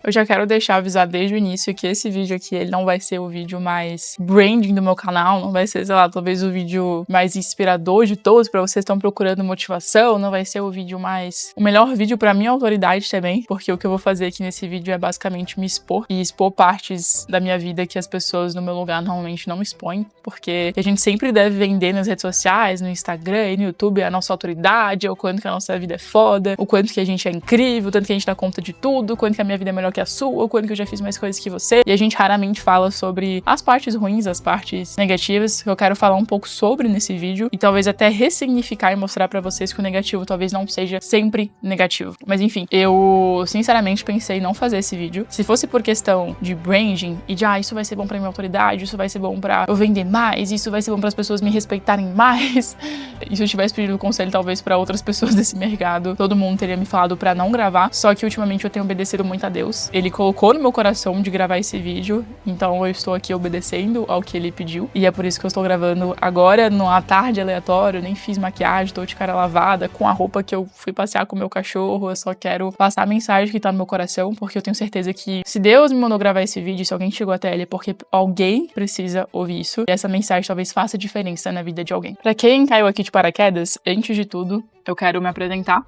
Eu já quero deixar avisado desde o início que esse vídeo aqui, ele não vai ser o vídeo mais branding do meu canal, não vai ser, sei lá, talvez o vídeo mais inspirador de todos pra vocês que estão procurando motivação, não vai ser o vídeo mais... o melhor vídeo pra minha autoridade também, porque o que eu vou fazer aqui nesse vídeo é basicamente me expor e expor partes da minha vida que as pessoas no meu lugar normalmente não expõem, porque a gente sempre deve vender nas redes sociais, no Instagram e no YouTube a nossa autoridade, o quanto que a nossa vida é foda, o quanto que a gente é incrível, o tanto que a gente dá conta de tudo, o quanto que a minha vida é melhor que a sua, quando que eu já fiz mais coisas que você, e a gente raramente fala sobre as partes ruins, as partes negativas, que eu quero falar um pouco sobre nesse vídeo, e talvez até ressignificar e mostrar pra vocês que o negativo talvez não seja sempre negativo. Mas enfim, eu sinceramente pensei em não fazer esse vídeo. Se fosse por questão de branding e de, isso vai ser bom pra minha autoridade, isso vai ser bom pra eu vender mais, isso vai ser bom para as pessoas me respeitarem mais, e se eu tivesse pedido conselho talvez pra outras pessoas desse mercado, todo mundo teria me falado pra não gravar, só que ultimamente eu tenho obedecido muito a Deus. Ele colocou no meu coração de gravar esse vídeo, então eu estou aqui obedecendo ao que ele pediu, e é por isso que eu estou gravando agora, numa tarde aleatória. Eu nem fiz maquiagem, tô de cara lavada, com a roupa que eu fui passear com o meu cachorro. Eu só quero passar a mensagem que tá no meu coração, porque eu tenho certeza que se Deus me mandou gravar esse vídeo, se alguém chegou até ele, é porque alguém precisa ouvir isso, e essa mensagem talvez faça diferença na vida de alguém. Pra quem caiu aqui de paraquedas, antes de tudo, eu quero me apresentar.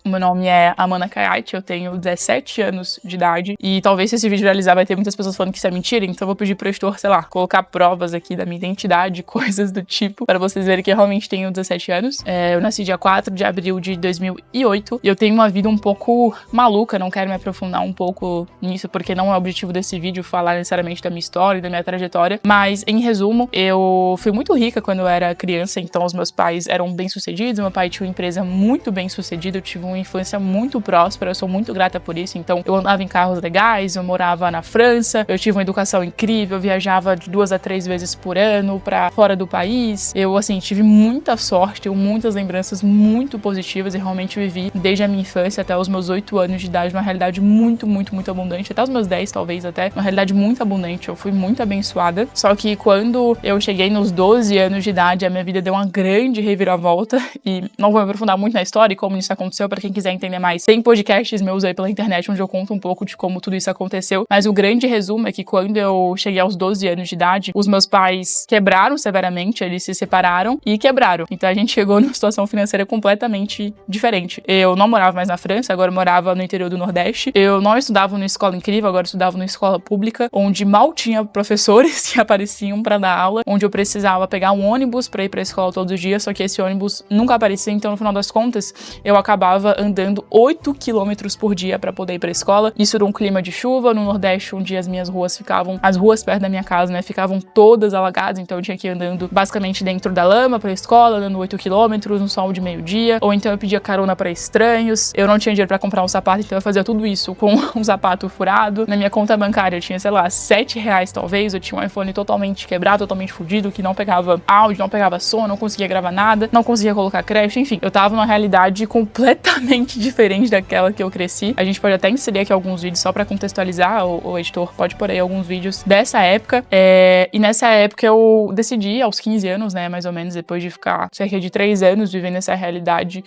O meu nome é Amanda Kayate, eu tenho 17 anos de idade, e talvez se esse vídeo realizar vai ter muitas pessoas falando que isso é mentira, então eu vou pedir pro editor, sei lá, colocar provas aqui da minha identidade, coisas do tipo, para vocês verem que eu realmente tenho 17 anos. Eu nasci dia 4 de abril de 2008, e eu tenho uma vida um pouco maluca, não quero me aprofundar um pouco nisso, porque não é o objetivo desse vídeo falar necessariamente da minha história e da minha trajetória, mas, em resumo, eu fui muito rica quando eu era criança, então os meus pais eram bem-sucedidos, meu pai tinha uma empresa muito bem-sucedida, eu tive uma infância muito próspera, eu sou muito grata por isso. Então eu andava em carros legais, eu morava na França, eu tive uma educação incrível, eu viajava de 2 a 3 vezes por ano pra fora do país. Eu, assim, tive muita sorte, tenho muitas lembranças muito positivas e realmente vivi desde a minha infância até os meus 8 anos de idade uma realidade muito, muito, muito abundante, até os meus 10 talvez até, uma realidade muito abundante. Eu fui muito abençoada, só que quando eu cheguei nos 12 anos de idade, a minha vida deu uma grande reviravolta, e não vou me aprofundar muito na história e como isso aconteceu. Pra quem quiser entender mais, tem podcasts meus aí pela internet onde eu conto um pouco de como tudo isso aconteceu, mas o grande resumo é que quando eu cheguei aos 12 anos de idade, os meus pais quebraram severamente, eles se separaram e quebraram. Então a gente chegou numa situação financeira completamente diferente. Eu não morava mais na França, agora eu morava no interior do Nordeste. Eu não estudava numa escola incrível, agora eu estudava numa escola pública, onde mal tinha professores que apareciam pra dar aula, onde eu precisava pegar um ônibus pra ir pra escola todos os dias, só que esse ônibus nunca aparecia, então no final das contas eu acabava andando 8 quilômetros por dia pra poder ir pra escola. Isso num clima de chuva, no Nordeste, onde as minhas ruas ficavam, as ruas perto da minha casa, né, ficavam todas alagadas, então eu tinha que ir andando basicamente dentro da lama pra escola, andando 8 quilômetros no sol de meio-dia, ou então eu pedia carona pra estranhos. Eu não tinha dinheiro pra comprar um sapato, então eu fazia tudo isso com um sapato furado. Na minha conta bancária eu tinha, sei lá, R$7 talvez, eu tinha um iPhone totalmente quebrado, totalmente fudido, que não pegava áudio, não pegava som, não conseguia gravar nada, não conseguia colocar crédito, enfim, eu tava numa realidade completamente diferente daquela que eu cresci. A gente pode até inserir aqui alguns vídeos só pra contextualizar, o editor pode pôr aí alguns vídeos dessa época, e nessa época eu decidi, aos 15 anos, né, mais ou menos, depois de ficar cerca de 3 anos vivendo essa realidade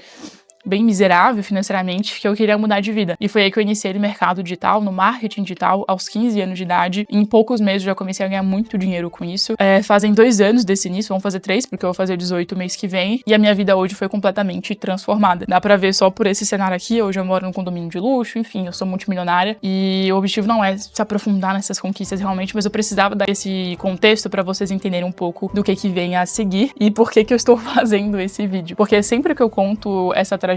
bem miserável financeiramente, que eu queria mudar de vida. E foi aí que eu iniciei no mercado digital, no marketing digital, aos 15 anos de idade. Em poucos meses eu já comecei a ganhar muito dinheiro com isso. Fazem 2 anos desse início, vão fazer 3, porque eu vou fazer 18 mês que vem. E a minha vida hoje foi completamente transformada. Dá pra ver só por esse cenário aqui. Hoje eu moro num condomínio de luxo, enfim, eu sou multimilionária. E o objetivo não é se aprofundar nessas conquistas realmente, mas eu precisava dar esse contexto pra vocês entenderem um pouco do que vem a seguir e por que eu estou fazendo esse vídeo. Porque sempre que eu conto essa trajetória,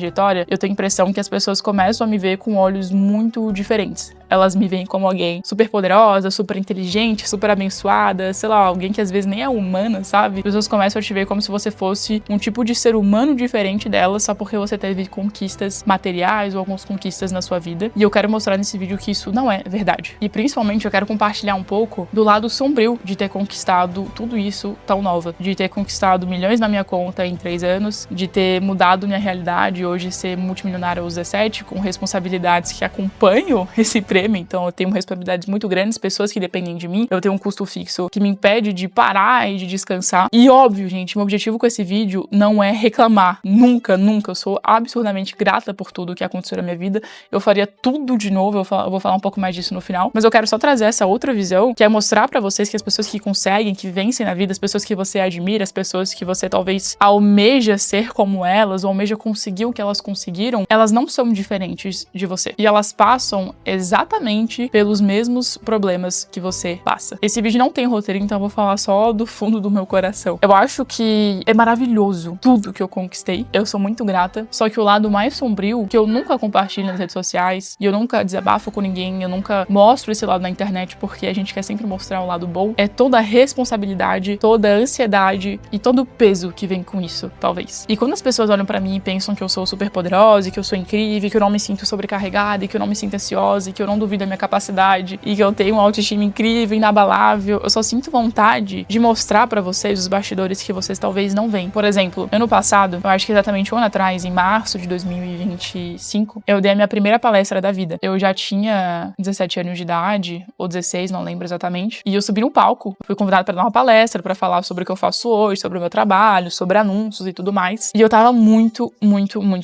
eu tenho a impressão que as pessoas começam a me ver com olhos muito diferentes. Elas me veem como alguém super poderosa, super inteligente, super abençoada, sei lá, alguém que às vezes nem é humana, sabe? As pessoas começam a te ver como se você fosse um tipo de ser humano diferente delas só porque você teve conquistas materiais ou algumas conquistas na sua vida. E eu quero mostrar nesse vídeo que isso não é verdade. E principalmente eu quero compartilhar um pouco do lado sombrio de ter conquistado tudo isso tão nova. De ter conquistado milhões na minha conta em 3 anos, de ter mudado minha realidade, hoje ser multimilionária aos 17, com responsabilidades que acompanham esse extrema, então eu tenho responsabilidades muito grandes, pessoas que dependem de mim, eu tenho um custo fixo que me impede de parar e de descansar. E óbvio, gente, meu objetivo com esse vídeo não é reclamar, nunca, eu sou absurdamente grata por tudo que aconteceu na minha vida, eu faria tudo de novo, eu vou falar um pouco mais disso no final, mas eu quero só trazer essa outra visão, que é mostrar pra vocês que as pessoas que conseguem, que vencem na vida, as pessoas que você admira, as pessoas que você talvez almeja ser como elas, ou almeja conseguir o que elas conseguiram, elas não são diferentes de você. E elas passam exatamente pelos mesmos problemas que você passa. Esse vídeo não tem roteiro, então eu vou falar só do fundo do meu coração. Eu acho que é maravilhoso tudo que eu conquistei. Eu sou muito grata. Só que o lado mais sombrio, que eu nunca compartilho nas redes sociais, e eu nunca desabafo com ninguém, eu nunca mostro esse lado na internet, porque a gente quer sempre mostrar o lado bom, é toda a responsabilidade, toda a ansiedade e todo o peso que vem com isso, talvez. E quando as pessoas olham pra mim e pensam que eu sou super poderosa, que eu sou incrível, que eu não me sinto sobrecarregada, e que eu não me sinto ansiosa, e que eu não duvido da minha capacidade, e que eu tenho uma autoestima incrível, inabalável, eu só sinto vontade de mostrar pra vocês os bastidores que vocês talvez não veem. Por exemplo, ano passado, eu acho que exatamente um ano atrás, em março de 2025, eu dei a minha primeira palestra da vida. Eu já tinha 17 anos de idade, ou 16, não lembro exatamente, e eu subi no palco, fui convidada pra dar uma palestra, pra falar sobre o que eu faço hoje, sobre o meu trabalho, sobre anúncios e tudo mais, e eu tava muito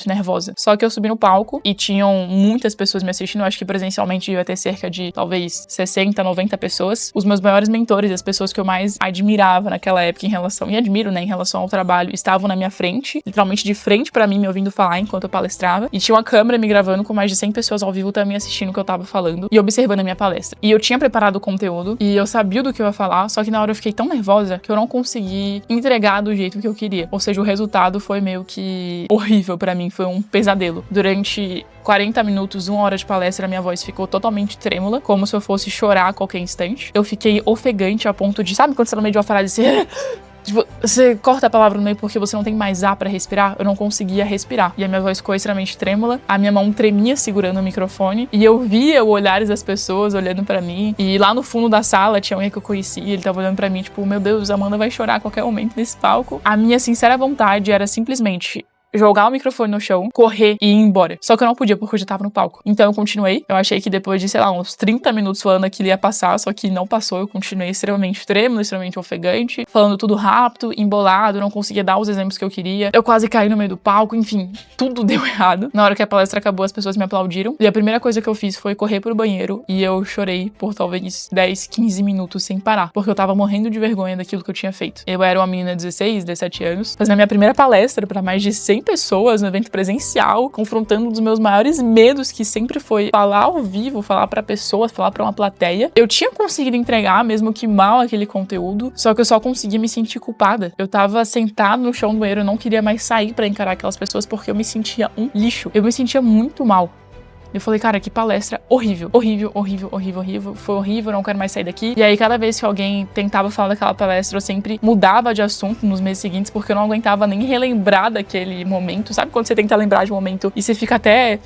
nervosa. Só que eu subi no palco e tinham muitas pessoas me assistindo, eu acho que presencialmente ia ter cerca de, talvez, 60, 90 pessoas. Os meus maiores mentores, as pessoas que eu mais admirava naquela época em relação, e admiro, né, em relação ao trabalho, estavam na minha frente, literalmente de frente pra mim, me ouvindo falar enquanto eu palestrava, e tinha uma câmera me gravando com mais de 100 pessoas ao vivo também assistindo o que eu tava falando e observando a minha palestra. E eu tinha preparado o conteúdo e eu sabia do que eu ia falar, só que na hora eu fiquei tão nervosa que eu não consegui entregar do jeito que eu queria. Ou seja, o resultado foi meio que horrível pra mim, foi um pesadelo. Durante 40 minutos, 1 hora de palestra, a minha voz ficou totalmente trêmula, como se eu fosse chorar a qualquer instante. Eu fiquei ofegante a ponto de, sabe quando você tá no meio de uma frase assim, tipo, você corta a palavra no meio porque você não tem mais ar pra respirar? Eu não conseguia respirar. E a minha voz ficou extremamente trêmula, a minha mão tremia segurando o microfone, e eu via os olhares das pessoas olhando pra mim, e lá no fundo da sala tinha alguém que eu conhecia, ele tava olhando pra mim, tipo, meu Deus, a Amanda vai chorar a qualquer momento nesse palco. A minha sincera vontade era simplesmente jogar o microfone no chão, correr e ir embora. Só que eu não podia, porque eu já tava no palco. Então eu continuei. Eu achei que depois de, sei lá, uns 30 minutos falando aquilo ia passar, só que não passou. Eu continuei extremamente trêmulo, extremamente ofegante, falando tudo rápido, embolado, não conseguia dar os exemplos que eu queria. Eu quase caí no meio do palco, enfim, tudo deu errado. Na hora que a palestra acabou, as pessoas me aplaudiram. E a primeira coisa que eu fiz foi correr pro banheiro e eu chorei por talvez 10, 15 minutos sem parar, porque eu tava morrendo de vergonha daquilo que eu tinha feito. Eu era uma menina de 16, 17 anos, fazendo a minha primeira palestra pra mais de 100 pessoas no evento presencial, confrontando um dos meus maiores medos, que sempre foi falar ao vivo, falar pra pessoas, falar pra uma plateia. Eu tinha conseguido entregar, mesmo que mal, aquele conteúdo, só que eu só conseguia me sentir culpada. Eu tava sentada no chão do banheiro, eu não queria mais sair pra encarar aquelas pessoas porque eu me sentia um lixo. Eu me sentia muito mal. Eu falei, cara, que palestra horrível. Horrível. Foi horrível, não quero mais sair daqui. E aí, cada vez que alguém tentava falar daquela palestra, eu sempre mudava de assunto nos meses seguintes, porque eu não aguentava nem relembrar daquele momento. Sabe quando você tenta lembrar de um momento e você fica até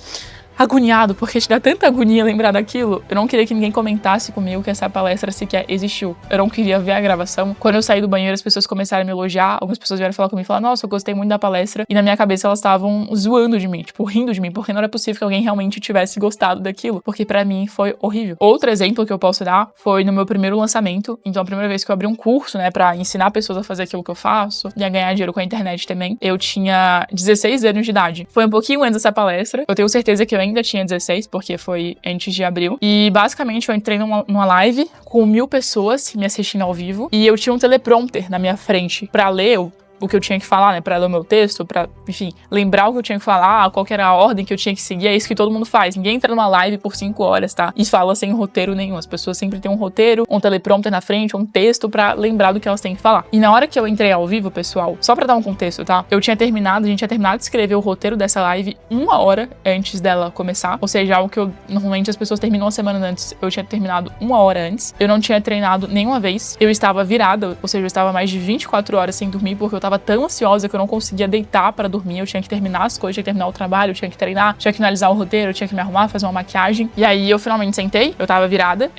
agoniado, porque te dá tanta agonia lembrar daquilo? Eu não queria que ninguém comentasse comigo que essa palestra sequer existiu. Eu não queria ver a gravação. Quando eu saí do banheiro, as pessoas começaram a me elogiar, algumas pessoas vieram falar comigo e falaram, nossa, eu gostei muito da palestra, e na minha cabeça elas estavam zoando de mim, tipo, rindo de mim, porque não era possível que alguém realmente tivesse gostado daquilo, porque pra mim foi horrível. Outro exemplo que eu posso dar foi no meu primeiro lançamento, então a primeira vez que eu abri um curso, né, pra ensinar pessoas a fazer aquilo que eu faço, e a ganhar dinheiro com a internet também, eu tinha 16 anos de idade. Foi um pouquinho antes dessa palestra, eu tenho certeza que eu ainda tinha 16, porque foi antes de abril. E basicamente eu entrei numa live com 1000 pessoas me assistindo ao vivo. E eu tinha um teleprompter na minha frente pra ler o que eu tinha que falar, né, pra ler o meu texto, pra, enfim, lembrar o que eu tinha que falar, qual que era a ordem que eu tinha que seguir. É isso que todo mundo faz. Ninguém entra numa live por 5 horas, tá? E fala sem roteiro nenhum. As pessoas sempre têm um roteiro, um teleprompter na frente, um texto pra lembrar do que elas têm que falar. E na hora que eu entrei ao vivo, pessoal, só pra dar um contexto, tá? A gente tinha terminado de escrever o roteiro dessa live 1 hora antes dela começar. Ou seja, algo que normalmente as pessoas terminam uma semana antes. Eu tinha terminado 1 hora antes. Eu não tinha treinado nenhuma vez. Eu estava virada, ou seja, eu estava mais de 24 horas sem dormir, porque eu tava tão ansiosa que eu não conseguia deitar pra dormir. Eu tinha que terminar as coisas, tinha que terminar o trabalho, eu tinha que treinar, tinha que finalizar o roteiro, eu tinha que me arrumar, fazer uma maquiagem. E aí eu finalmente sentei, eu tava virada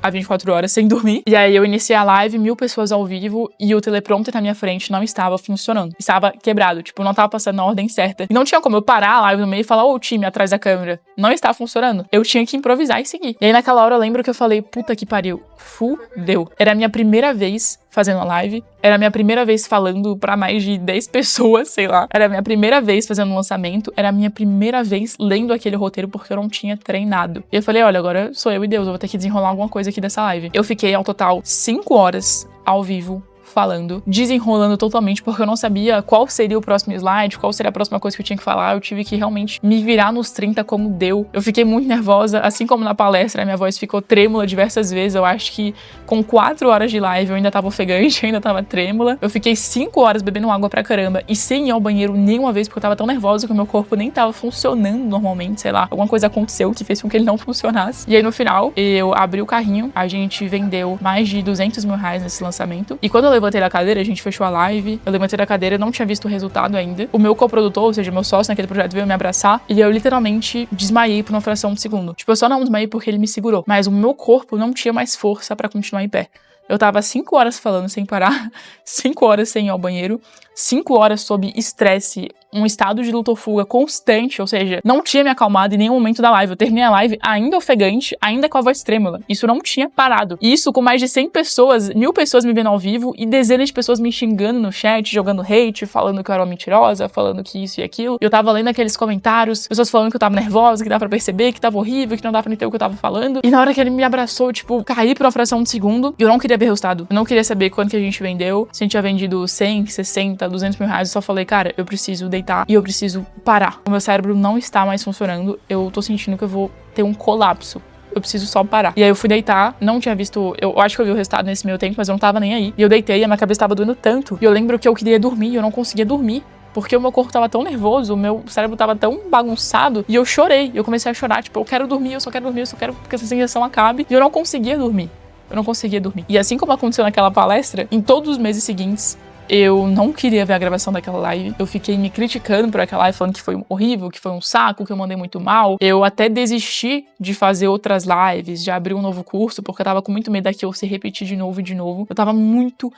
há 24 horas sem dormir. E aí eu iniciei a live, 1000 pessoas ao vivo, e o teleprompter na minha frente não estava funcionando. Estava quebrado, tipo, não tava passando na ordem certa. E não tinha como eu parar a live no meio e falar, ô, time atrás da câmera, não está funcionando. Eu tinha que improvisar e seguir. E aí naquela hora eu lembro que eu falei, puta que pariu, fudeu. Era a minha primeira vez fazendo a live, era a minha primeira vez falando pra mais de 10 pessoas, sei lá. Era a minha primeira vez fazendo um lançamento, era a minha primeira vez lendo aquele roteiro porque eu não tinha treinado. E eu falei, olha, agora sou eu e Deus, eu vou ter que desenrolar alguma coisa aqui dessa live. Eu fiquei ao total 5 horas ao vivo, falando, desenrolando totalmente, porque eu não sabia qual seria o próximo slide, qual seria a próxima coisa que eu tinha que falar. Eu tive que realmente me virar nos 30 como deu. Eu fiquei muito nervosa, assim como na palestra, a minha voz ficou trêmula diversas vezes. Eu acho que com 4 horas de live eu ainda tava ofegante, eu ainda tava trêmula. Eu fiquei 5 horas bebendo água pra caramba e sem ir ao banheiro nenhuma vez, porque eu tava tão nervosa que o meu corpo nem tava funcionando normalmente, sei lá. Alguma coisa aconteceu que fez com que ele não funcionasse. E aí no final, eu abri o carrinho, a gente vendeu mais de 200 mil reais nesse lançamento. E quando eu levantei da cadeira, a gente fechou a live, eu levantei da cadeira, não tinha visto o resultado ainda. O meu coprodutor, ou seja, meu sócio naquele projeto, veio me abraçar e eu literalmente desmaiei por uma fração de segundo. Tipo, eu só não desmaiei porque ele me segurou, mas o meu corpo não tinha mais força pra continuar em pé. Eu tava 5 horas falando sem parar, 5 horas sem ir ao banheiro, 5 horas sob estresse, um estado de luta ou fuga constante, ou seja, não tinha me acalmado em nenhum momento da live. Eu terminei a live ainda ofegante, ainda com a voz trêmula. Isso não tinha parado. Isso com mais de 100 pessoas, 1000 pessoas me vendo ao vivo e dezenas de pessoas me xingando no chat, jogando hate, falando que eu era uma mentirosa, falando que isso e aquilo. Eu tava lendo aqueles comentários, pessoas falando que eu tava nervosa, que dá pra perceber, que tava horrível, que não dá pra entender o que eu tava falando. E na hora que ele me abraçou, tipo, caí por uma fração de segundo e eu não queria ver o resultado. Eu não queria saber quanto que a gente vendeu, se a gente tinha vendido 100, 60, 200 mil reais. Eu só falei, cara, eu preciso deitar e eu preciso parar. O meu cérebro não está mais funcionando. Eu tô sentindo que eu vou ter um colapso. Eu preciso só parar. E aí eu fui deitar, não tinha visto... Eu acho que eu vi o resultado nesse meio tempo, mas eu não tava nem aí. E eu deitei e a minha cabeça tava doendo tanto. E eu lembro que eu queria dormir e eu não conseguia dormir. Porque o meu corpo tava tão nervoso, o meu cérebro tava tão bagunçado. E eu chorei. Eu comecei a chorar, tipo, eu quero dormir, eu só quero dormir, eu só quero que essa sensação acabe. E eu não conseguia dormir. Eu não conseguia dormir. E assim como aconteceu naquela palestra, em todos os meses seguintes, eu não queria ver a gravação daquela live. Eu fiquei me criticando por aquela live, falando que foi horrível, que foi um saco, que eu mandei muito mal. Eu até desisti de fazer outras lives, de abrir um novo curso, porque eu tava com muito medo daquilo se repetir de novo e de novo. Eu tava muito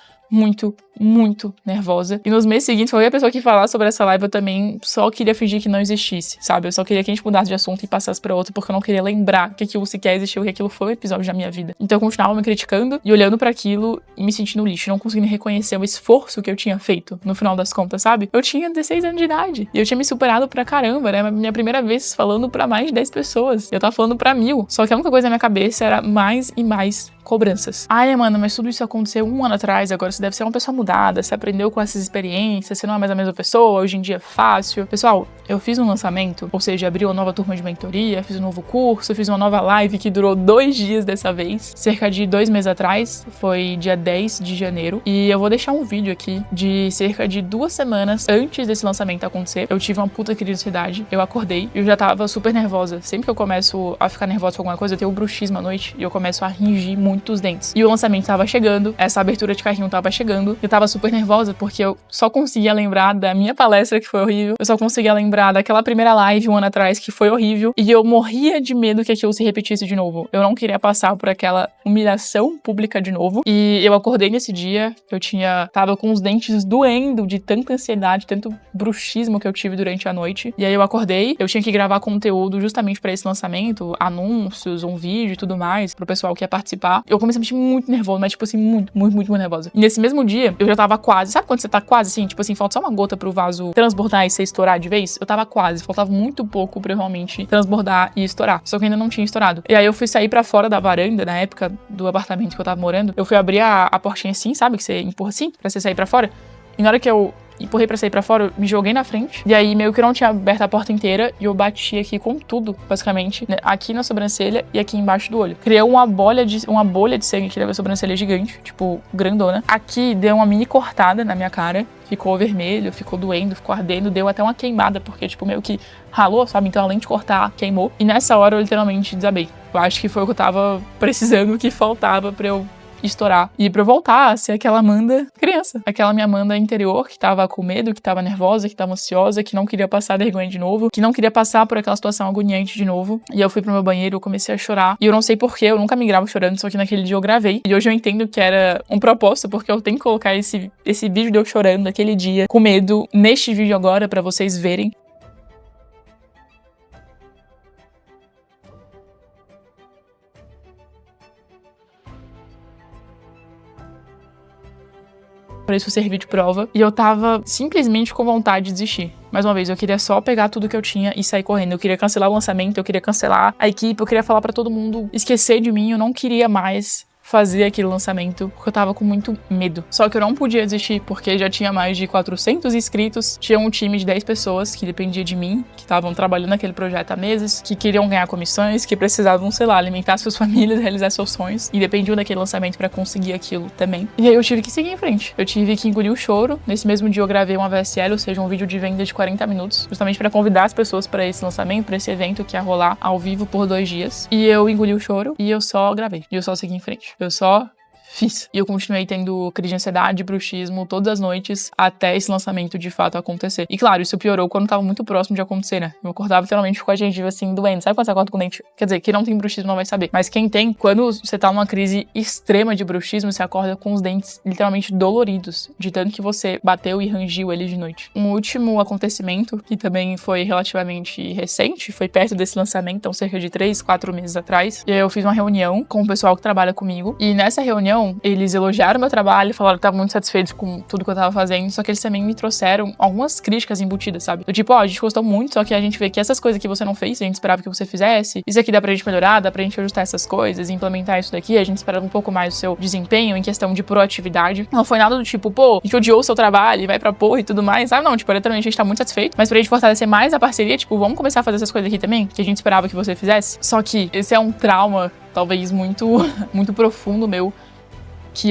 nervosa. E nos meses seguintes, qualquer pessoa que falasse sobre essa live, eu também só queria fingir que não existisse, sabe? Eu só queria que a gente mudasse de assunto e passasse pra outro, porque eu não queria lembrar que aquilo sequer existiu, que aquilo foi um episódio da minha vida. Então eu continuava me criticando e olhando pra aquilo e me sentindo lixo, não conseguindo reconhecer o esforço que eu tinha feito, no final das contas, sabe? Eu tinha 16 anos de idade e eu tinha me superado pra caramba, né? Minha primeira vez falando pra mais de 10 pessoas. Eu tava falando pra 1000. Só que a única coisa na minha cabeça era mais e mais cobranças. Ai, mano, mas tudo isso aconteceu 1 ano atrás, agora você deve ser uma pessoa mudada, você aprendeu com essas experiências, você não é mais a mesma pessoa, hoje em dia é fácil. Pessoal, eu fiz um lançamento, ou seja, abri uma nova turma de mentoria, fiz um novo curso, fiz uma nova live que durou 2 dias dessa vez, cerca de 2 meses atrás, foi dia 10 de janeiro, e eu vou deixar um vídeo aqui de cerca de 2 semanas antes desse lançamento acontecer. Eu tive uma puta crise de ansiedade, eu acordei, eu já tava super nervosa. Sempre que eu começo a ficar nervosa com alguma coisa, eu tenho bruxismo à noite, e eu começo a ringir muito os dentes. E o lançamento tava chegando, essa abertura de carrinho tava chegando, eu tava super nervosa porque eu só conseguia lembrar da minha palestra que foi horrível, eu só conseguia lembrar daquela primeira live 1 ano atrás que foi horrível, e eu morria de medo que aquilo se repetisse de novo. Eu não queria passar por aquela humilhação pública de novo, e eu acordei nesse dia, tava com os dentes doendo de tanta ansiedade, tanto bruxismo que eu tive durante a noite, e aí eu acordei, eu tinha que gravar conteúdo justamente pra esse lançamento, anúncios, um vídeo e tudo mais, pro pessoal que ia participar. Eu comecei a me sentir muito nervosa, mas tipo assim, muito nervosa. E nesse mesmo dia, eu já tava quase, sabe quando você tá quase assim, tipo assim, falta só uma gota pro vaso transbordar e você estourar de vez? Eu tava quase, faltava muito pouco pra eu realmente transbordar e estourar, só que ainda não tinha estourado. E aí eu fui sair pra fora da varanda, na época do apartamento que eu tava morando, eu fui abrir a portinha assim, sabe, que você empurra assim, pra você sair pra fora. E na hora que eu empurrei pra sair pra fora, eu me joguei na frente. E aí, meio que eu não tinha aberto a porta inteira. E eu bati aqui com tudo, basicamente. Né? Aqui na sobrancelha e aqui embaixo do olho. Criou uma bolha de sangue aqui na minha sobrancelha gigante. Tipo, grandona. Aqui deu uma mini cortada na minha cara. Ficou vermelho, ficou doendo, ficou ardendo. Deu até uma queimada, porque, tipo, meio que ralou, sabe? Então, além de cortar, queimou. E nessa hora, eu literalmente desabei. Eu acho que foi o que eu tava precisando, que faltava pra eu estourar. E pra eu voltar a ser aquela Amanda criança. Aquela minha Amanda interior que tava com medo, que tava nervosa, que tava ansiosa, que não queria passar vergonha de novo, que não queria passar por aquela situação agoniante de novo. E eu fui pro meu banheiro, eu comecei a chorar. E eu não sei porquê, eu nunca me gravo chorando, só que naquele dia eu gravei. E hoje eu entendo que era um propósito, porque eu tenho que colocar esse vídeo de eu chorando naquele dia, com medo, neste vídeo agora, pra vocês verem. Pra isso servir de prova. E eu tava simplesmente com vontade de desistir. Mais uma vez, eu queria só pegar tudo que eu tinha e sair correndo. Eu queria cancelar o lançamento, eu queria cancelar a equipe, eu queria falar pra todo mundo esquecer de mim, eu não queria mais fazer aquele lançamento, porque eu tava com muito medo. Só que eu não podia desistir, porque já tinha mais de 400 inscritos, tinha um time de 10 pessoas que dependia de mim, que estavam trabalhando naquele projeto há meses, que queriam ganhar comissões, que precisavam, sei lá, alimentar suas famílias, realizar seus sonhos, e dependiam daquele lançamento pra conseguir aquilo também. E aí eu tive que seguir em frente. Eu tive que engolir o choro. Nesse mesmo dia eu gravei uma VSL, ou seja, um vídeo de venda de 40 minutos, justamente pra convidar as pessoas pra esse lançamento, pra esse evento que ia rolar ao vivo por 2 dias. E eu engoli o choro e eu só gravei. E eu só segui em frente. Eu só fiz. E eu continuei tendo crise de ansiedade, bruxismo, todas as noites, até esse lançamento de fato acontecer. E claro, isso piorou quando tava muito próximo de acontecer, né? Eu acordava literalmente com a gengiva assim, doendo. Sabe quando você acorda com o dente? Quer dizer, quem não tem bruxismo não vai saber. Mas quem tem, quando você tá numa crise extrema de bruxismo, você acorda com os dentes literalmente doloridos, de tanto que você bateu e rangiu eles de noite. Um último acontecimento, que também foi relativamente recente, foi perto desse lançamento, então cerca de 3, 4 meses atrás. E aí eu fiz uma reunião com o pessoal que trabalha comigo. E nessa reunião, eles elogiaram meu trabalho, falaram que estavam muito satisfeitos com tudo que eu tava fazendo, só que eles também me trouxeram algumas críticas embutidas, sabe? Eu tipo, a gente gostou muito, só que a gente vê que essas coisas que você não fez, a gente esperava que você fizesse, isso aqui dá pra gente melhorar, dá pra gente ajustar essas coisas, implementar isso daqui, a gente esperava um pouco mais do seu desempenho em questão de proatividade. Não foi nada do tipo, a gente odiou o seu trabalho e vai pra porra e tudo mais, sabe? Não, tipo, literalmente a gente tá muito satisfeito, mas pra gente fortalecer mais a parceria, tipo, vamos começar a fazer essas coisas aqui também, que a gente esperava que você fizesse. Só que esse é um trauma, talvez muito, muito profundo meu, que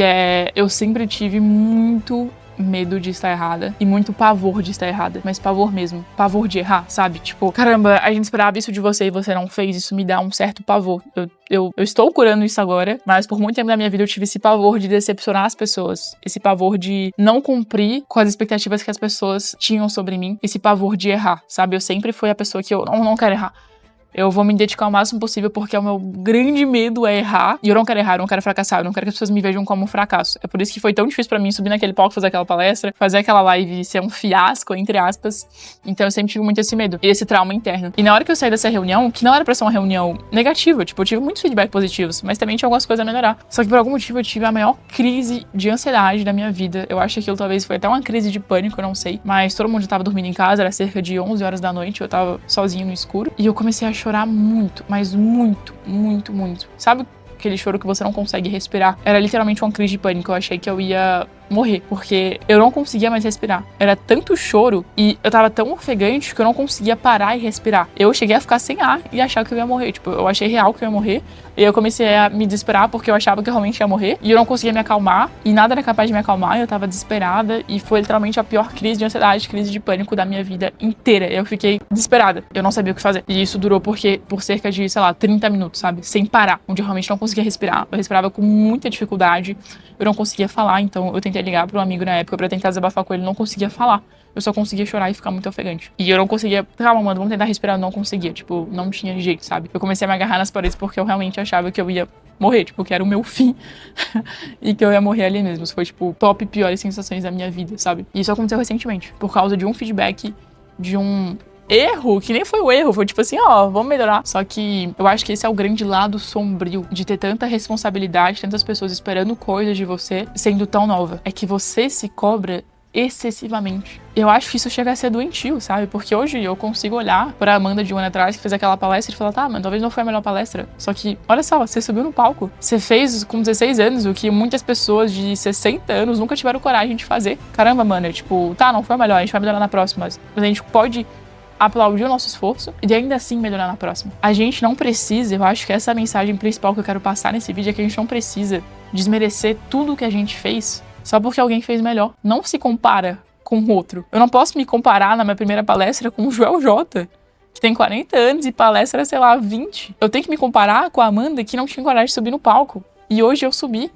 eu sempre tive muito medo de estar errada e muito pavor de estar errada, mas pavor mesmo, pavor de errar, sabe? Tipo, caramba, a gente esperava isso de você e você não fez, isso me dá um certo pavor. Eu estou curando isso agora, mas por muito tempo da minha vida eu tive esse pavor de decepcionar as pessoas, esse pavor de não cumprir com as expectativas que as pessoas tinham sobre mim, esse pavor de errar, sabe? Eu sempre fui a pessoa que eu não quero errar. Eu vou me dedicar o máximo possível porque o meu grande medo é errar. E eu não quero errar, eu não quero fracassar, eu não quero que as pessoas me vejam como um fracasso. É por isso que foi tão difícil pra mim subir naquele palco, fazer aquela palestra, fazer aquela live e ser um fiasco, entre aspas. Então eu sempre tive muito esse medo e esse trauma interno. E na hora que eu saí dessa reunião, que não era pra ser uma reunião negativa, tipo, eu tive muitos feedbacks positivos, mas também tinha algumas coisas a melhorar. Só que por algum motivo eu tive a maior crise de ansiedade da minha vida. Eu acho que aquilo talvez foi até uma crise de pânico, eu não sei. Mas todo mundo já tava dormindo em casa, era cerca de 11 horas da noite, eu tava sozinho no escuro. E eu comecei a chorar muito, mas muito, muito, muito. Sabe aquele choro que você não consegue respirar? Era literalmente uma crise de pânico. Eu achei que eu ia morrer, porque eu não conseguia mais respirar. Era tanto choro e eu tava tão ofegante que eu não conseguia parar e respirar. Eu cheguei a ficar sem ar e achar que eu ia morrer. Tipo, eu achei real que eu ia morrer. E eu comecei a me desesperar porque eu achava que eu realmente ia morrer. E eu não conseguia me acalmar. E nada era capaz de me acalmar. Eu tava desesperada. E foi literalmente a pior crise de ansiedade, crise de pânico da minha vida inteira. Eu fiquei desesperada. Eu não sabia o que fazer. E isso durou por cerca de, 30 minutos, sabe? Sem parar. Onde eu realmente não conseguia respirar. Eu respirava com muita dificuldade. Eu não conseguia falar. Então eu tentei ligar para um amigo na época pra tentar desabafar com ele. Não conseguia falar. Eu só conseguia chorar e ficar muito ofegante. E eu não conseguia... Calma, mano, vamos tentar respirar. Eu não conseguia. Tipo, não tinha jeito, sabe? Eu comecei a me agarrar nas paredes porque eu realmente achava que eu ia morrer. Tipo, que era o meu fim. E que eu ia morrer ali mesmo. Isso foi, tipo, top piores sensações da minha vida, sabe? E isso aconteceu recentemente. Por causa de um feedback, de um erro, que nem foi o erro, foi tipo assim, vamos melhorar. Só que eu acho que esse é o grande lado sombrio de ter tanta responsabilidade, tantas pessoas esperando coisas de você, sendo tão nova. É que você se cobra excessivamente. Eu acho que isso chega a ser doentio, sabe? Porque hoje eu consigo olhar pra Amanda de um ano atrás, que fez aquela palestra, e falar, tá, mas talvez não foi a melhor palestra. Só que, olha só, você subiu no palco. Você fez com 16 anos o que muitas pessoas de 60 anos nunca tiveram coragem de fazer. Caramba, mano, tipo, tá, não foi a melhor, a gente vai melhorar na próxima. Mas a gente pode aplaudir o nosso esforço e ainda assim melhorar na próxima. A gente não precisa, eu acho que essa é a mensagem principal que eu quero passar nesse vídeo, é que a gente não precisa desmerecer tudo o que a gente fez só porque alguém fez melhor. Não se compara com o outro. Eu não posso me comparar na minha primeira palestra com o Joel J, que tem 40 anos e palestra, 20. Eu tenho que me comparar com a Amanda, que não tinha coragem de subir no palco. E hoje eu subi.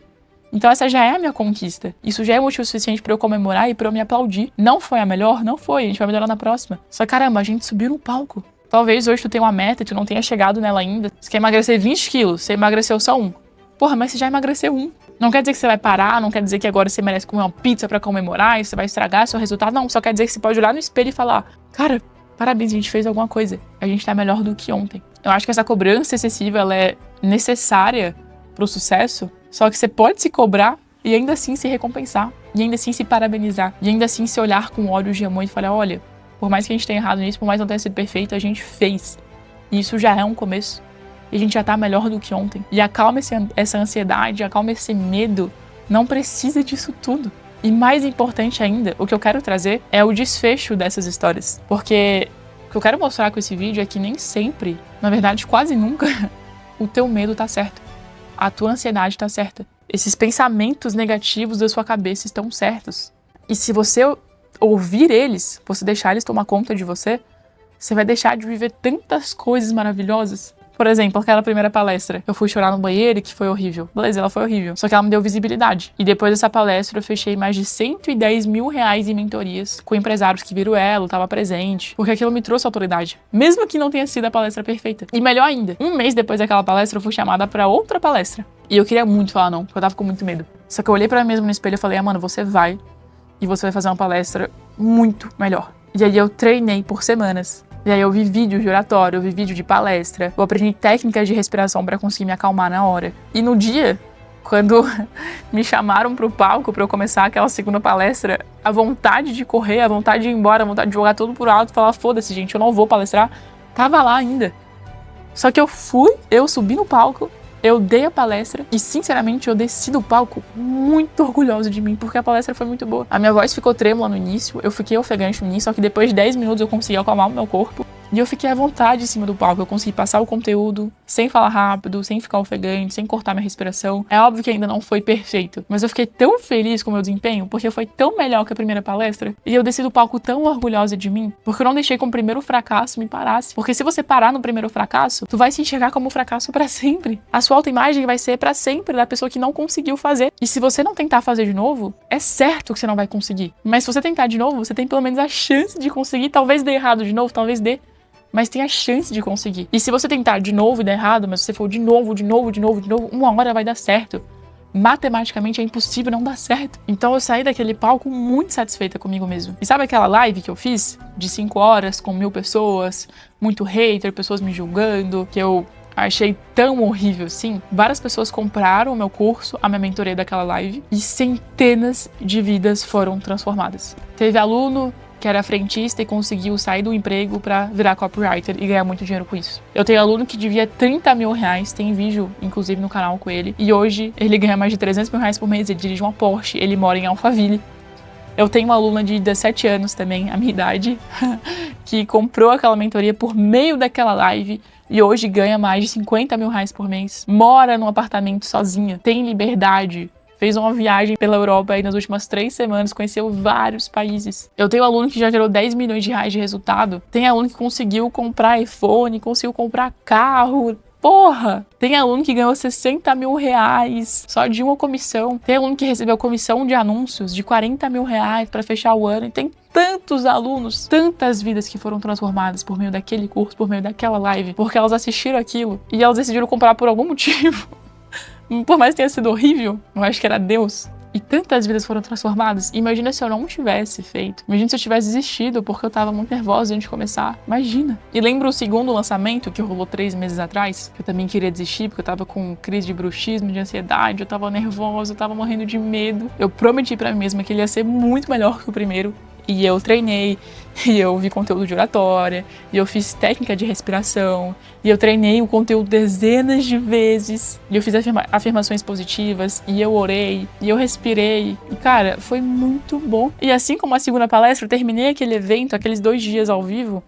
Então essa já é a minha conquista. Isso já é motivo suficiente pra eu comemorar e pra eu me aplaudir. Não foi a melhor? Não foi. A gente vai melhorar na próxima. Só caramba, a gente subiu no palco. Talvez hoje tu tenha uma meta e tu não tenha chegado nela ainda. Você quer emagrecer 20 quilos, você emagreceu só 1. Porra, mas você já emagreceu 1. Não quer dizer que você vai parar, não quer dizer que agora você merece comer uma pizza pra comemorar e você vai estragar seu resultado. Não, só quer dizer que você pode olhar no espelho e falar: cara, parabéns, a gente fez alguma coisa. A gente tá melhor do que ontem. Eu acho que essa cobrança excessiva, ela é necessária pro sucesso, só que você pode se cobrar e ainda assim se recompensar, e ainda assim se parabenizar, e ainda assim se olhar com olhos de amor e falar: olha, por mais que a gente tenha errado nisso, por mais que não tenha sido perfeito, a gente fez. E isso já é um começo. E a gente já tá melhor do que ontem. E acalma essa ansiedade, acalma esse medo. Não precisa disso tudo. E mais importante ainda, o que eu quero trazer é o desfecho dessas histórias. Porque o que eu quero mostrar com esse vídeo é que nem sempre, na verdade quase nunca, o teu medo tá certo. A tua ansiedade tá certa. Esses pensamentos negativos da sua cabeça estão certos. E se você ouvir eles, você deixar eles tomar conta de você, você vai deixar de viver tantas coisas maravilhosas. Por exemplo, aquela primeira palestra. Eu fui chorar no banheiro, que foi horrível. Beleza, ela foi horrível. Só que ela me deu visibilidade. E depois dessa palestra, eu fechei mais de 110 mil reais em mentorias com empresários que viram ela, eu tava presente. Porque aquilo me trouxe autoridade. Mesmo que não tenha sido a palestra perfeita. E melhor ainda, um mês depois daquela palestra, eu fui chamada pra outra palestra. E eu queria muito falar não, porque eu tava com muito medo. Só que eu olhei pra mim mesmo no espelho e falei: mano, você vai. E você vai fazer uma palestra muito melhor. E aí eu treinei por semanas. E aí eu vi vídeo de oratório, eu vi vídeo de palestra, eu aprendi técnicas de respiração pra conseguir me acalmar na hora. E no dia, quando me chamaram pro palco pra eu começar aquela segunda palestra, a vontade de correr, a vontade de ir embora, a vontade de jogar tudo pro alto e falar: foda-se, gente, eu não vou palestrar, tava lá ainda. Só que eu subi no palco, eu dei a palestra e, sinceramente, eu desci do palco muito orgulhosa de mim, porque a palestra foi muito boa. A minha voz ficou trêmula no início, eu fiquei ofegante no início, só que depois de 10 minutos eu consegui acalmar o meu corpo. E eu fiquei à vontade em cima do palco, eu consegui passar o conteúdo sem falar rápido, sem ficar ofegante, sem cortar minha respiração. É óbvio que ainda não foi perfeito, mas eu fiquei tão feliz com o meu desempenho, porque foi tão melhor que a primeira palestra. E eu desci do palco tão orgulhosa de mim, porque eu não deixei que o primeiro fracasso me parasse. Porque se você parar no primeiro fracasso, tu vai se enxergar como fracasso pra sempre. A sua autoimagem vai ser pra sempre da pessoa que não conseguiu fazer. E se você não tentar fazer de novo, é certo que você não vai conseguir. Mas se você tentar de novo, você tem pelo menos a chance de conseguir. Talvez dê errado de novo, talvez dê, mas tem a chance de conseguir. E se você tentar de novo e der errado, mas se você for de novo, uma hora vai dar certo. Matematicamente é impossível não dar certo. Então eu saí daquele palco muito satisfeita comigo mesmo. E sabe aquela live que eu fiz? De 5 horas, com 1000 pessoas, muito hater, pessoas me julgando, que eu achei tão horrível assim. Várias pessoas compraram o meu curso, a minha mentoria daquela live, e centenas de vidas foram transformadas. Teve aluno que era frentista e conseguiu sair do emprego pra virar copywriter e ganhar muito dinheiro com isso. Eu tenho aluno que devia 30 mil reais, tem vídeo, inclusive, no canal com ele, e hoje ele ganha mais de 300 mil reais por mês, ele dirige uma Porsche, ele mora em Alphaville. Eu tenho uma aluna de 17 anos também, a minha idade, que comprou aquela mentoria por meio daquela live e hoje ganha mais de 50 mil reais por mês, mora num apartamento sozinha, tem liberdade, fez uma viagem pela Europa aí nas últimas 3 semanas, conheceu vários países. Eu tenho aluno que já gerou 10 milhões de reais de resultado. Tem aluno que conseguiu comprar iPhone, conseguiu comprar carro. Porra! Tem aluno que ganhou 60 mil reais só de uma comissão. Tem aluno que recebeu comissão de anúncios de 40 mil reais pra fechar o ano. E tem tantos alunos, tantas vidas que foram transformadas por meio daquele curso, por meio daquela live, porque elas assistiram aquilo e elas decidiram comprar por algum motivo. Por mais que tenha sido horrível, eu acho que era Deus. E tantas vidas foram transformadas. Imagina se eu não tivesse feito. Imagina se eu tivesse desistido porque eu tava muito nervosa antes de começar. Imagina. E lembra o segundo lançamento que rolou 3 meses atrás? Que eu também queria desistir porque eu tava com crise de bruxismo, de ansiedade. Eu tava nervosa, eu tava morrendo de medo. Eu prometi pra mim mesma que ele ia ser muito melhor que o primeiro. E eu treinei, e eu vi conteúdo de oratória, e eu fiz técnica de respiração, e eu treinei o conteúdo dezenas de vezes, e eu fiz afirmações positivas, e eu orei, e eu respirei. E, cara, foi muito bom. E assim como a segunda palestra, eu terminei aquele evento, aqueles 2 dias ao vivo,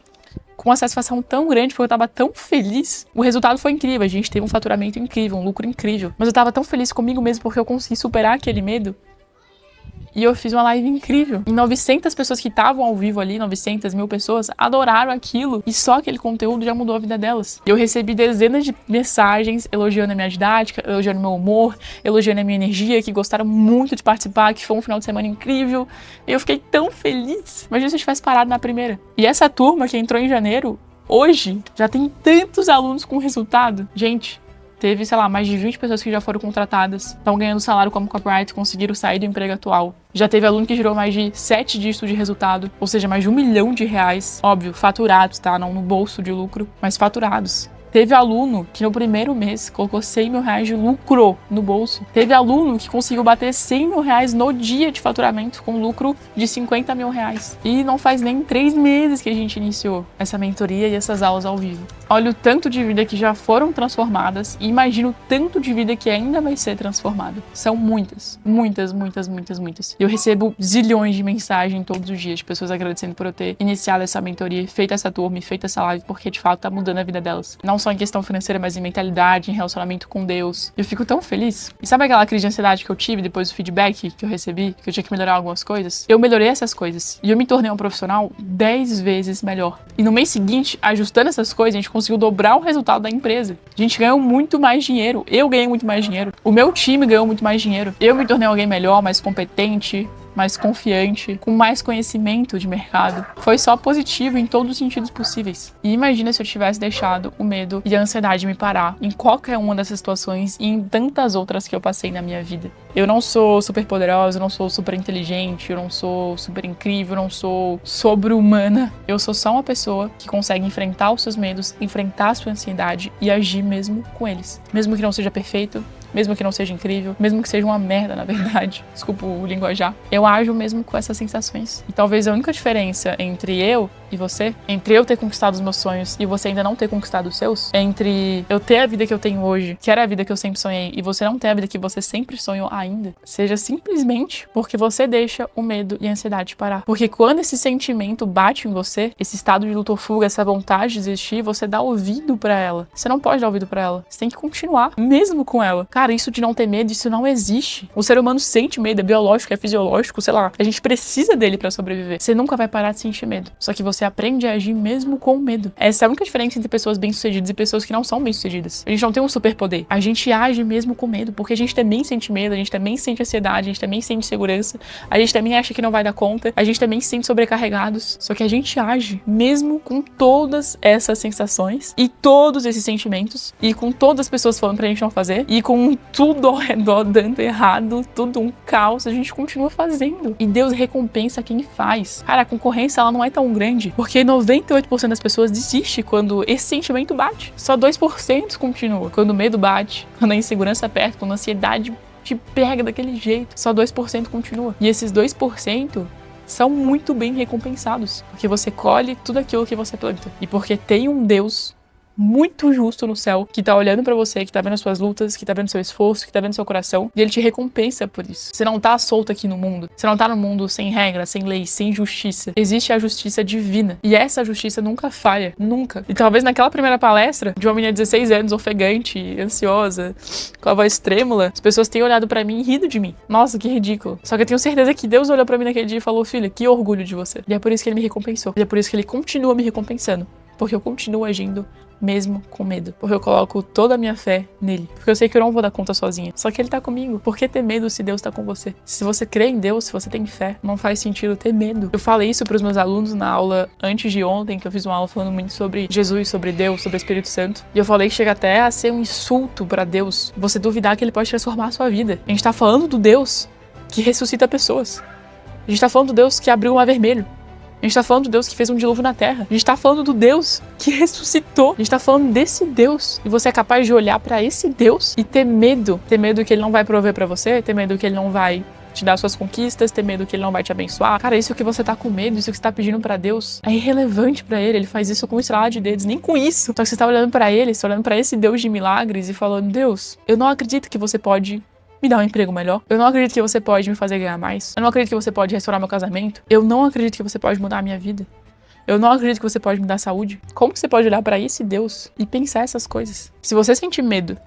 com uma satisfação tão grande, porque eu tava tão feliz. O resultado foi incrível, a gente teve um faturamento incrível, um lucro incrível. Mas eu tava tão feliz comigo mesmo porque eu consegui superar aquele medo. E eu fiz uma live incrível. E 900 pessoas que estavam ao vivo ali, 900 mil pessoas, adoraram aquilo. E só aquele conteúdo já mudou a vida delas. E eu recebi dezenas de mensagens elogiando a minha didática, elogiando meu humor, elogiando a minha energia, que gostaram muito de participar, que foi um final de semana incrível. E eu fiquei tão feliz. Imagina se eu tivesse parado na primeira. E essa turma que entrou em janeiro, hoje, já tem tantos alunos com resultado. Gente, teve, sei lá, mais de 20 pessoas que já foram contratadas, estão ganhando salário como copyright, conseguiram sair do emprego atual. Já teve aluno que gerou mais de 7 dígitos de resultado, ou seja, mais de R$1 milhão. Óbvio, faturados, tá? Não no bolso de lucro, mas faturados. Teve aluno que no primeiro mês colocou R$100 mil de lucro no bolso. Teve aluno que conseguiu bater R$100 mil no dia de faturamento com lucro de R$50 mil. E não faz nem 3 meses que a gente iniciou essa mentoria e essas aulas ao vivo. Olha o tanto de vida que já foram transformadas e imagino o tanto de vida que ainda vai ser transformada. São muitas, muitas, muitas, muitas, muitas. Eu recebo zilhões de mensagens todos os dias de pessoas agradecendo por eu ter iniciado essa mentoria, feito essa turma e feito essa live, porque de fato tá mudando a vida delas. Não só em questão financeira, mas em mentalidade, em relacionamento com Deus. Eu fico tão feliz. E sabe aquela crise de ansiedade que eu tive depois do feedback que eu recebi, que eu tinha que melhorar algumas coisas? Eu melhorei essas coisas. E eu me tornei um profissional 10 vezes melhor. E no mês seguinte, ajustando essas coisas, a gente conseguiu dobrar o resultado da empresa. A gente ganhou muito mais dinheiro. Eu ganhei muito mais dinheiro. O meu time ganhou muito mais dinheiro. Eu me tornei alguém melhor, mais competente, mais confiante, com mais conhecimento de mercado. Foi só positivo em todos os sentidos possíveis. E imagina se eu tivesse deixado o medo e a ansiedade me parar em qualquer uma dessas situações e em tantas outras que eu passei na minha vida. Eu não sou super poderosa, eu não sou super inteligente, eu não sou super incrível, eu não sou sobre-humana. Eu sou só uma pessoa que consegue enfrentar os seus medos, enfrentar a sua ansiedade e agir mesmo com eles. Mesmo que não seja perfeito, mesmo que não seja incrível, mesmo que seja uma merda, na verdade. Desculpa o linguajar. Eu ajo mesmo com essas sensações. E talvez a única diferença entre eu e você, entre eu ter conquistado os meus sonhos e você ainda não ter conquistado os seus, entre eu ter a vida que eu tenho hoje, que era a vida que eu sempre sonhei, e você não ter a vida que você sempre sonhou ainda, seja simplesmente porque você deixa o medo e a ansiedade parar. Porque quando esse sentimento bate em você, esse estado de luta ou fuga, essa vontade de desistir, você dá ouvido pra ela. Você não pode dar ouvido pra ela. Você tem que continuar, mesmo com ela. Cara, isso de não ter medo, isso não existe. O ser humano sente medo, é biológico, é fisiológico, sei lá. A gente precisa dele pra sobreviver. Você nunca vai parar de sentir medo. Só que você aprende a agir mesmo com medo. Essa é a única diferença entre pessoas bem-sucedidas e pessoas que não são bem-sucedidas. A gente não tem um superpoder. A gente age mesmo com medo, porque a gente também sente medo, a gente também sente ansiedade, a gente também sente insegurança, a gente também acha que não vai dar conta, a gente também se sente sobrecarregados. Só que a gente age mesmo com todas essas sensações e todos esses sentimentos e com todas as pessoas falando pra gente não fazer e com tudo ao redor dando errado, tudo um caos, a gente continua fazendo. E Deus recompensa quem faz. Cara, a concorrência ela não é tão grande, porque 98% das pessoas desistem quando esse sentimento bate. Só 2% continua. Quando o medo bate, quando a insegurança aperta, quando a ansiedade te pega daquele jeito, só 2% continua. E esses 2% são muito bem recompensados, porque você colhe tudo aquilo que você planta. E porque tem um Deus muito justo no céu, que tá olhando pra você, que tá vendo as suas lutas, que tá vendo seu esforço, que tá vendo seu coração, e ele te recompensa por isso. Você não tá solto aqui no mundo. Você não tá no mundo sem regra, sem lei, sem justiça. Existe a justiça divina. E essa justiça nunca falha. Nunca. E talvez naquela primeira palestra, de uma menina de 16 anos, ofegante, ansiosa, com a voz trêmula, as pessoas têm olhado pra mim e rido de mim. Nossa, que ridículo. Só que eu tenho certeza que Deus olhou pra mim naquele dia e falou: filha, que orgulho de você. E é por isso que ele me recompensou. E é por isso que ele continua me recompensando. Porque eu continuo agindo mesmo com medo. Porque eu coloco toda a minha fé nele. Porque eu sei que eu não vou dar conta sozinha. Só que ele tá comigo. Por que ter medo se Deus tá com você? Se você crê em Deus, se você tem fé, não faz sentido ter medo. Eu falei isso pros meus alunos na aula antes de ontem, que eu fiz uma aula falando muito sobre Jesus, sobre Deus, sobre o Espírito Santo. E eu falei que chega até a ser um insulto pra Deus você duvidar que ele pode transformar a sua vida. A gente tá falando do Deus que ressuscita pessoas. A gente tá falando do Deus que abriu o mar vermelho. A gente tá falando do Deus que fez um dilúvio na terra. A gente tá falando do Deus que ressuscitou. A gente tá falando desse Deus. E você é capaz de olhar pra esse Deus e ter medo. Ter medo que ele não vai prover pra você. Ter medo que ele não vai te dar suas conquistas. Ter medo que ele não vai te abençoar. Cara, isso que você tá com medo, isso que você tá pedindo pra Deus, é irrelevante pra ele. Ele faz isso com um estralar de dedos. Nem com isso. Só que você tá olhando pra ele, você tá olhando pra esse Deus de milagres e falando: Deus, eu não acredito que você pode me dar um emprego melhor. Eu não acredito que você pode me fazer ganhar mais. Eu não acredito que você pode restaurar meu casamento. Eu não acredito que você pode mudar a minha vida. Eu não acredito que você pode me dar saúde. Como que você pode olhar pra esse Deus e pensar essas coisas? Se você sentir medo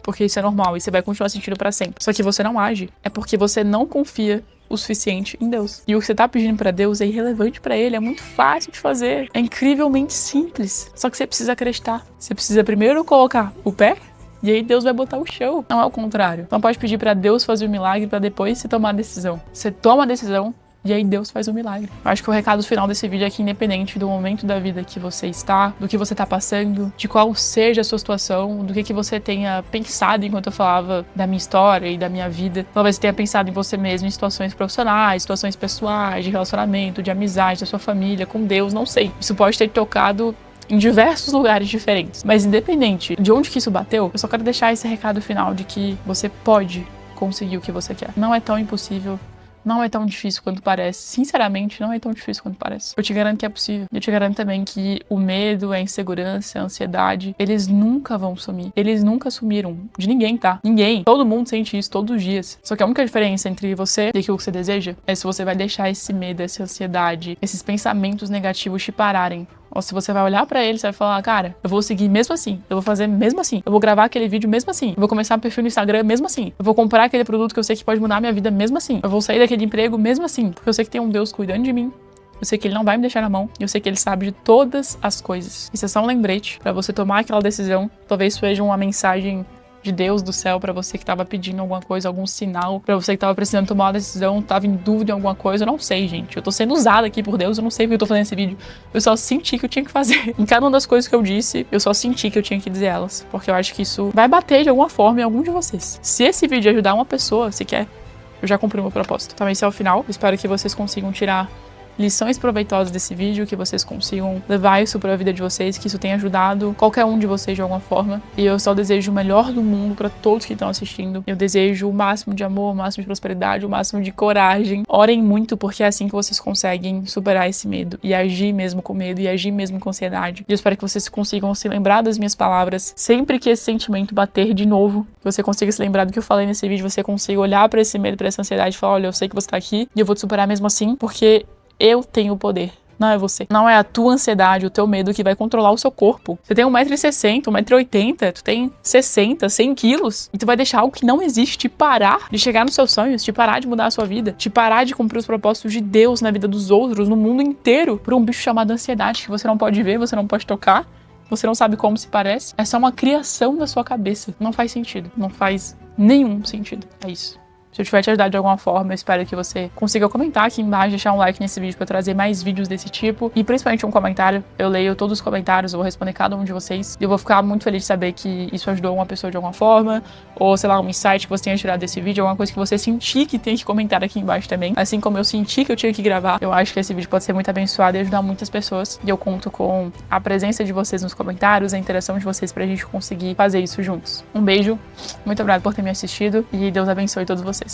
porque isso é normal e você vai continuar sentindo pra sempre. Só que você não age, é porque você não confia o suficiente em Deus. E o que você tá pedindo pra Deus é irrelevante pra ele, é muito fácil de fazer, é incrivelmente simples. Só que você precisa acreditar. Você precisa primeiro colocar o pé e aí Deus vai botar o chão. Não é o contrário. Então pode pedir pra Deus fazer o milagre pra depois você tomar a decisão. Você toma a decisão e aí Deus faz o milagre. Eu acho que o recado final desse vídeo é que independente do momento da vida que você está, do que você tá passando, de qual seja a sua situação, do que você tenha pensado enquanto eu falava da minha história e da minha vida, talvez você tenha pensado em você mesmo em situações profissionais, situações pessoais, de relacionamento, de amizade, da sua família, com Deus, não sei. Isso pode ter tocado em diversos lugares diferentes. Mas independente de onde que isso bateu, eu só quero deixar esse recado final de que você pode conseguir o que você quer. Não é tão impossível. Não é tão difícil quanto parece. Sinceramente, não é tão difícil quanto parece. Eu te garanto que é possível. Eu te garanto também que o medo, a insegurança, a ansiedade, eles nunca vão sumir. Eles nunca sumiram. De ninguém, tá? Ninguém. Todo mundo sente isso todos os dias. Só que a única diferença entre você e aquilo que você deseja é se você vai deixar esse medo, essa ansiedade, esses pensamentos negativos te pararem. Ou se você vai olhar pra ele, você vai falar, cara, eu vou seguir mesmo assim, eu vou fazer mesmo assim, eu vou gravar aquele vídeo mesmo assim, eu vou começar um perfil no Instagram mesmo assim, eu vou comprar aquele produto que eu sei que pode mudar a minha vida mesmo assim, eu vou sair daquele emprego mesmo assim, porque eu sei que tem um Deus cuidando de mim, eu sei que ele não vai me deixar na mão, e eu sei que ele sabe de todas as coisas. Isso é só um lembrete pra você tomar aquela decisão, talvez seja uma mensagem de Deus do céu pra você que tava pedindo alguma coisa, algum sinal, pra você que tava precisando tomar uma decisão, tava em dúvida em alguma coisa, eu não sei, gente. Eu tô sendo usada aqui por Deus, eu não sei porque eu tô fazendo esse vídeo. Eu só senti que eu tinha que fazer. Em cada uma das coisas que eu disse, eu só senti que eu tinha que dizer elas, porque eu acho que isso vai bater de alguma forma em algum de vocês. Se esse vídeo ajudar uma pessoa, se quer, eu já cumpri o meu propósito. Então esse é o final. Espero que vocês consigam tirar lições proveitosas desse vídeo, que vocês consigam levar isso para a vida de vocês, que isso tenha ajudado qualquer um de vocês de alguma forma. E eu só desejo o melhor do mundo para todos que estão assistindo. Eu desejo o máximo de amor, o máximo de prosperidade, o máximo de coragem. Orem muito, porque é assim que vocês conseguem superar esse medo e agir mesmo com medo e agir mesmo com ansiedade. E eu espero que vocês consigam se lembrar das minhas palavras sempre que esse sentimento bater de novo, que você consiga se lembrar do que eu falei nesse vídeo, você consiga olhar para esse medo, para essa ansiedade e falar, olha, eu sei que você tá aqui e eu vou te superar mesmo assim, porque eu tenho o poder, não é você. Não é a tua ansiedade, o teu medo que vai controlar o seu corpo. Você tem 1,60 m, 1,80 m, tu tem 60, 100 quilos, e tu vai deixar algo que não existe te parar de chegar nos seus sonhos, te parar de mudar a sua vida, te parar de cumprir os propósitos de Deus na vida dos outros, no mundo inteiro, por um bicho chamado ansiedade que você não pode ver, você não pode tocar, você não sabe como se parece. É só uma criação da sua cabeça. Não faz sentido. Não faz nenhum sentido. É isso. Se eu tiver te ajudado de alguma forma, eu espero que você consiga comentar aqui embaixo, deixar um like nesse vídeo pra trazer mais vídeos desse tipo. E principalmente um comentário. Eu leio todos os comentários, eu vou responder cada um de vocês. E eu vou ficar muito feliz de saber que isso ajudou uma pessoa de alguma forma. Ou, sei lá, um insight que você tenha tirado desse vídeo. Alguma coisa que você sentir que tem que comentar aqui embaixo também. Assim como eu senti que eu tinha que gravar. Eu acho que esse vídeo pode ser muito abençoado e ajudar muitas pessoas. E eu conto com a presença de vocês nos comentários, a interação de vocês pra gente conseguir fazer isso juntos. Um beijo, muito obrigada por ter me assistido. E Deus abençoe todos vocês.